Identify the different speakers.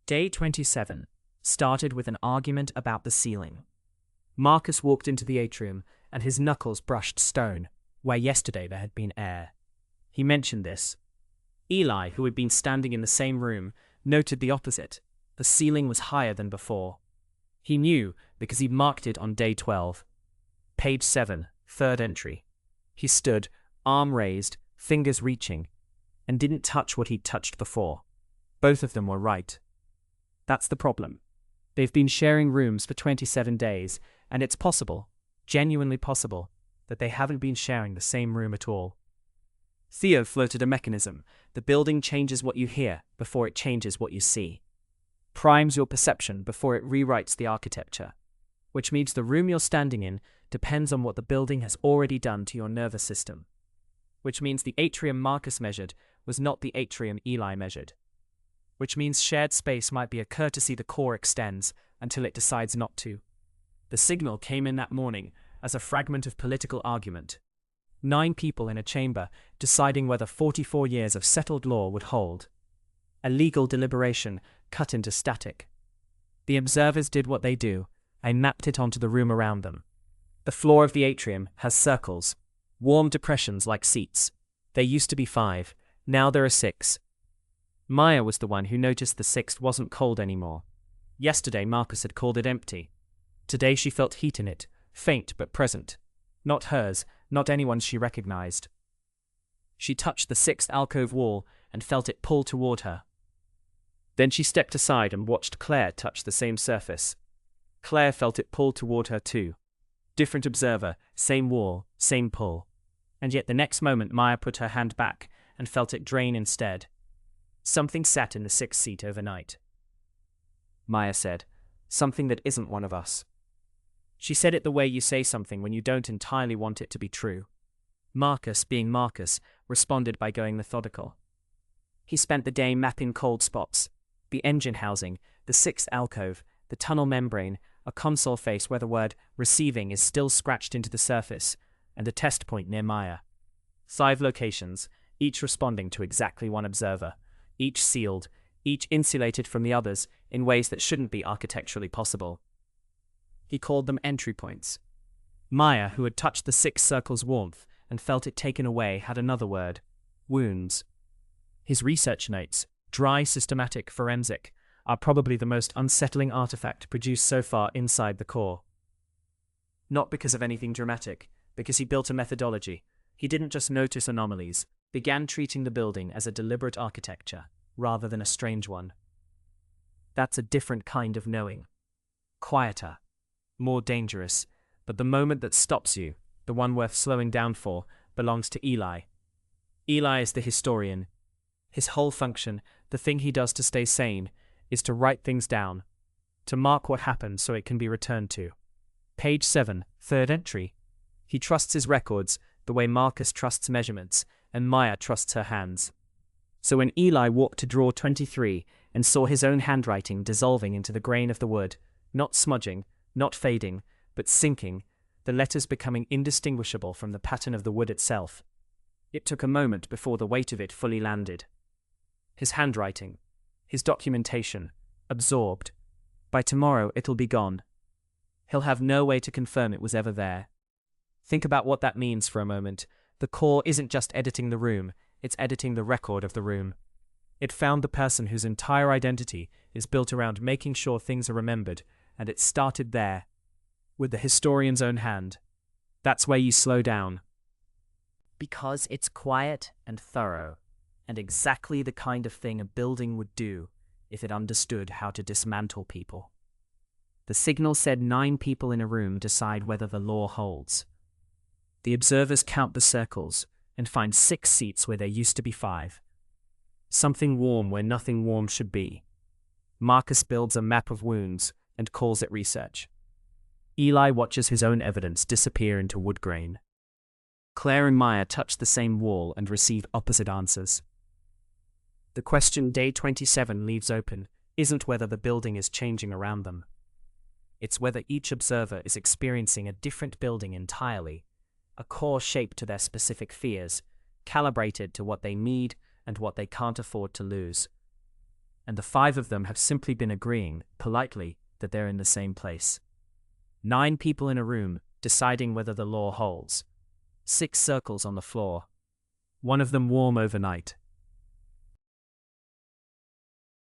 Speaker 1: Day 27 started with an argument about the ceiling. Marcus walked into the atrium and his knuckles brushed stone, where yesterday there had been air. He mentioned this. Eli, who had been standing in the same room, noted the opposite. The ceiling was higher than before. He knew because he'd marked it on day 12. Page 7, third entry. He stood, arm raised, fingers reaching, and didn't touch what he'd touched before. Both of them were right. That's the problem. They've been sharing rooms for 27 days, and it's possible, genuinely possible, that they haven't been sharing the same room at all. Theo floated a mechanism. The building changes what you hear before it changes what you see. Primes your perception before it rewrites the architecture, which means the room you're standing in depends on what the building has already done to your nervous system, which means the atrium Marcus measured was not the atrium Eli measured, which means shared space might be a courtesy the core extends until it decides not to. The signal came in that morning as a fragment of political argument. 9 people in a chamber deciding whether 44 years of settled law would hold. A legal deliberation cut into static. The observers did what they do. I mapped it onto the room around them. The floor of the atrium has circles, warm depressions like seats. There used to be 5, now there are 6. Maya was the one who noticed the 6th wasn't cold anymore. Yesterday Marcus had called it empty. Today she felt heat in it, faint but present. Not hers, not anyone's she recognized. She touched the 6th alcove wall and felt it pull toward her. Then she stepped aside and watched Claire touch the same surface. Claire felt it pull toward her too. Different observer, same wall, same pull. And yet the next moment Maya put her hand back and felt it drain instead. Something sat in the 6th seat overnight. Maya said, "Something that isn't one of us." She said it the way you say something when you don't entirely want it to be true. Marcus, being Marcus, responded by going methodical. He spent the day mapping cold spots. The engine housing, the 6th alcove, the tunnel membrane, a console face where the word receiving is still scratched into the surface, and a test point near Maya. 5 locations, each responding to exactly one observer, each sealed, each insulated from the others in ways that shouldn't be architecturally possible. He called them entry points. Maya, who had touched the 6 circle's warmth and felt it taken away, had another word: wounds. His research notes, dry, systematic, forensic, are probably the most unsettling artifact produced so far inside the core. Not because of anything dramatic, because he built a methodology. He didn't just notice anomalies, began treating the building as a deliberate architecture, rather than a strange one. That's a different kind of knowing. Quieter, more dangerous, but the moment that stops you, the one worth slowing down for, belongs to Eli. Eli is the historian. His whole function, the thing he does to stay sane, is to write things down, to mark what happened so it can be returned to. Page 7, third entry. He trusts his records the way Marcus trusts measurements, and Maya trusts her hands. So when Eli walked to drawer 23 and saw his own handwriting dissolving into the grain of the wood, not smudging, not fading, but sinking, the letters becoming indistinguishable from the pattern of the wood itself, it took a moment before the weight of it fully landed. His handwriting, his documentation, absorbed. By tomorrow it'll be gone. He'll have no way to confirm it was ever there. Think about what that means for a moment. The core isn't just editing the room, it's editing the record of the room. It found the person whose entire identity is built around making sure things are remembered, and it started there, with the historian's own hand. That's where you slow down. Because it's quiet and thorough, and exactly the kind of thing a building would do if it understood how to dismantle people. The signal said 9 people in a room decide whether the law holds. The observers count the circles and find 6 seats where there used to be 5. Something warm where nothing warm should be. Marcus builds a map of wounds and calls it research. Eli watches his own evidence disappear into wood grain. Claire and Maya touch the same wall and receive opposite answers. The question day 27 leaves open isn't whether the building is changing around them. It's whether each observer is experiencing a different building entirely, a core shaped to their specific fears, calibrated to what they need and what they can't afford to lose. and the 5 of them have simply been agreeing, politely, that they're in the same place. 9 people in a room, deciding whether the law holds. 6 circles on the floor. One of them warm overnight,